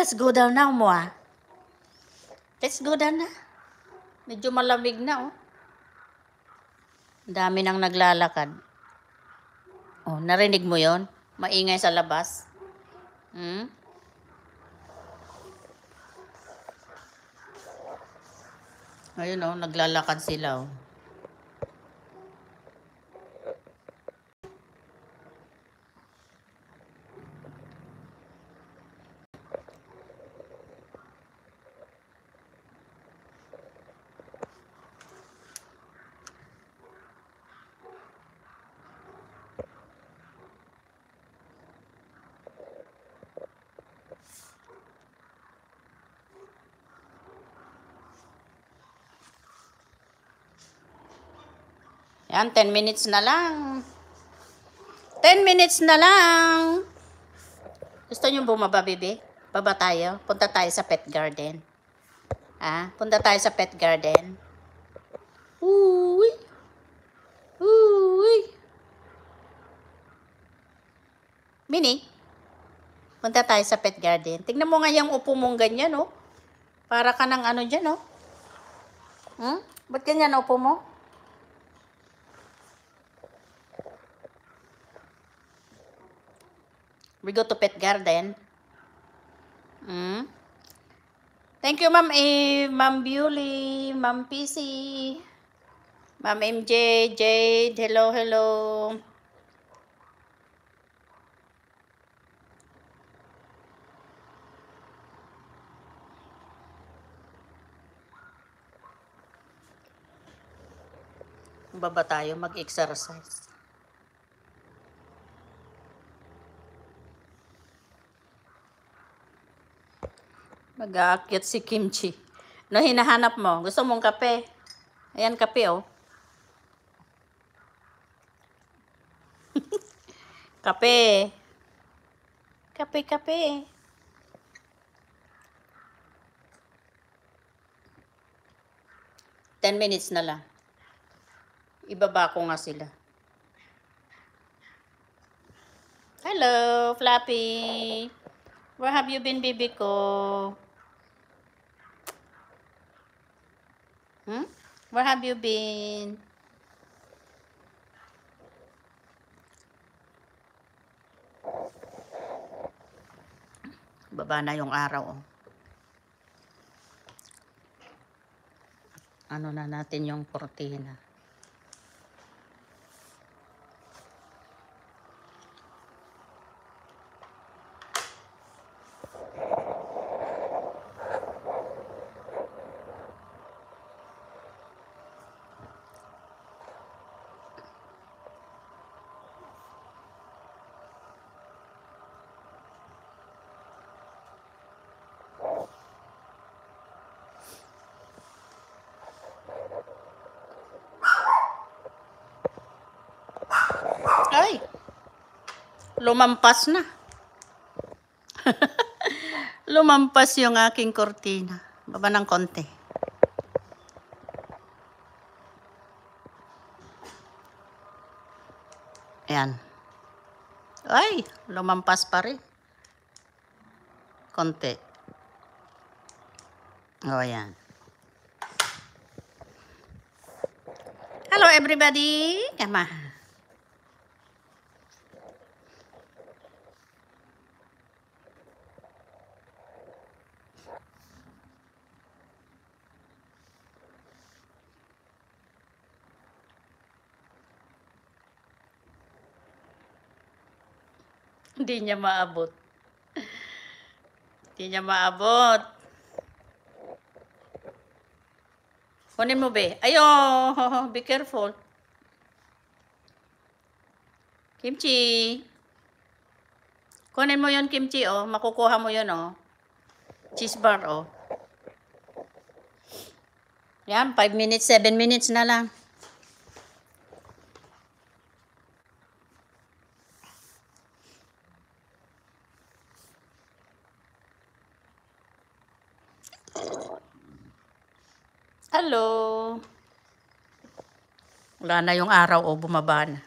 let's go down now mo ah. Let's go down na. Medyo malamig na oh. Dami nang naglalakad. Oh, narinig mo yon? Maingay sa labas. Ayun oh, naglalakad sila oh. Yan, 10 minutes na lang. 10 minutes na lang. Gusto nyo bumaba, bebe? Baba tayo. Punta tayo sa pet garden. Punta tayo sa pet garden. Uy. Uy. Mini, punta tayo sa pet garden. Tignan mo nga yung upo mong ganyan, oh. Para ka ng ano dyan, oh. Ba't ganyan upo mo? We go to pet garden. Thank you, Ma'am Eve, Ma'am Bewley, Ma'am PC, Ma'am MJ, Jade, hello, hello. Baba tayo, mag-exercise. Mag-aakyat si Kimchi. No, hinahanap mo. Gusto mong kape? Ayan, kape, oh. Kape. Kape, kape. Ten minutes na lang. Ibaba ko nga sila. Hello, Flappy. Where have you been, baby ko? Where have you been? Baba na yung araw, oh. Ano na natin yung kortina. Ay, lumampas na. Lumampas yung aking kortina. Baba ng konti. Ayan. Ay, lumampas pa rin. Konti. O, ayan. Hello, everybody. Kama. Hindi niya maabot. Hindi niya maabot. Kunin mo, be. Ayo, be careful. Kimchi. Kunin mo yon Kimchi, oh. Makukuha mo yon, oh. Cheese bar, oh. Yan, 5 minutes, 7 minutes na lang. Hello. Wala na yung araw, oh, bumaba na.